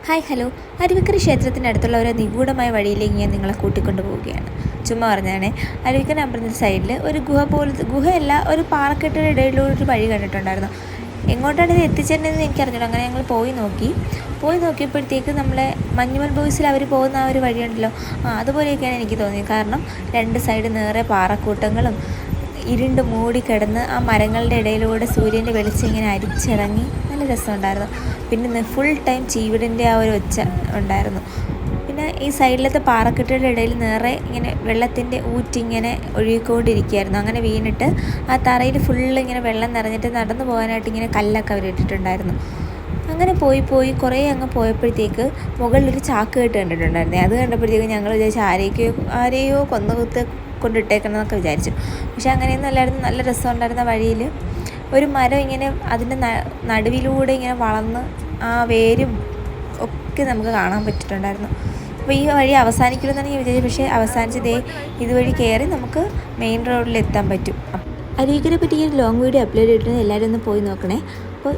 Hi hello. Aruvikkara ക്ഷേത്രത്തിനടുത്തുള്ള ഒരു നിഗൂഢമായ വഴിയിലേക്ക് ഞാൻ നിങ്ങളെ കൂട്ടിക്കൊണ്ടു പോവുകയാണ്. ചുമ്മാ പറഞ്ഞാണേ. അരുവിക്കര അമ്പലത്തിൻ്റെ സൈഡിൽ ഒരു ഗുഹയല്ല, ഒരു പാറക്കെട്ടിൻ്റെ ഇടയിലൂടെ ഒരു വഴി കണ്ടിട്ടുണ്ടായിരുന്നു. എങ്ങോട്ടാണ് ഇത് എത്തിച്ചേരുന്നതെന്ന് എനിക്കറിഞ്ഞില്ല. അങ്ങനെ ഞങ്ങൾ പോയി നോക്കിയപ്പോഴത്തേക്ക് നമ്മളെ മഞ്ഞുമൽ ബോയ്സിൽ അവർ പോകുന്ന ആ ഒരു വഴിയുണ്ടല്ലോ, അതുപോലെയൊക്കെയാണ് എനിക്ക് തോന്നിയത്. കാരണം രണ്ട് സൈഡ് നേരെ പാറക്കൂട്ടങ്ങളും ഇരുണ്ട് മൂടിക്കിടന്ന് ആ മരങ്ങളുടെ ഇടയിലൂടെ സൂര്യൻ്റെ വെളിച്ചം ഇങ്ങനെ അരിച്ചിറങ്ങി നല്ല രസമുണ്ടായിരുന്നു. പിന്നെ ഫുൾ ടൈം ചീവിടിൻ്റെ ആ ഒരു ഒച്ച ഉണ്ടായിരുന്നു. പിന്നെ ഈ സൈഡിലത്തെ പാറക്കെട്ടുകളുടെ ഇടയിൽ നേരെ ഇങ്ങനെ വെള്ളത്തിൻ്റെ ഊറ്റിങ്ങനെ ഒഴുകിക്കൊണ്ടിരിക്കുകയായിരുന്നു. അങ്ങനെ വീണിട്ട് ആ തറയിൽ ഫുള്ള് ഇങ്ങനെ വെള്ളം നിറഞ്ഞിട്ട് നടന്നു പോകാനായിട്ട് ഇങ്ങനെ കല്ലൊക്കെ അവർ ഇട്ടിട്ടുണ്ടായിരുന്നു. അങ്ങനെ പോയി കുറേ അങ്ങ് പോയപ്പോഴത്തേക്ക് മുകളിലൊരു ചാക്ക് കെട്ട് കണ്ടിട്ടുണ്ടായിരുന്നേ. അത് കണ്ടപ്പോഴത്തേക്ക് ഞങ്ങൾ വിചാരിച്ചു ആരെയോ കൊണ്ടിട്ടേക്കണമെന്നൊക്കെ വിചാരിച്ചു. പക്ഷെ അങ്ങനെയൊന്നും അല്ലായിരുന്നു. നല്ല രസമുണ്ടായിരുന്ന വഴിയിൽ ഒരു മരം ഇങ്ങനെ അതിൻ്റെ നടുവിലൂടെ ഇങ്ങനെ വളർന്ന് ആ വേരും ഒക്കെ നമുക്ക് കാണാൻ പറ്റിയിട്ടുണ്ടായിരുന്നു. അപ്പോൾ ഈ വഴി അവസാനിക്കില്ലെന്നാണ് ഞാൻ വിചാരിച്ചത്. പക്ഷേ അവസാനിച്ചതേ ഇതുവഴി കയറി നമുക്ക് മെയിൻ റോഡിൽ എത്താൻ പറ്റും. അരുവിക്കരെ പറ്റി ഈ ലോങ് വീഡിയോ അപ്ലോഡ് ചെയ്തിട്ടുണ്ട്. എല്ലാവരും ഒന്ന് പോയി നോക്കണേ. അപ്പോൾ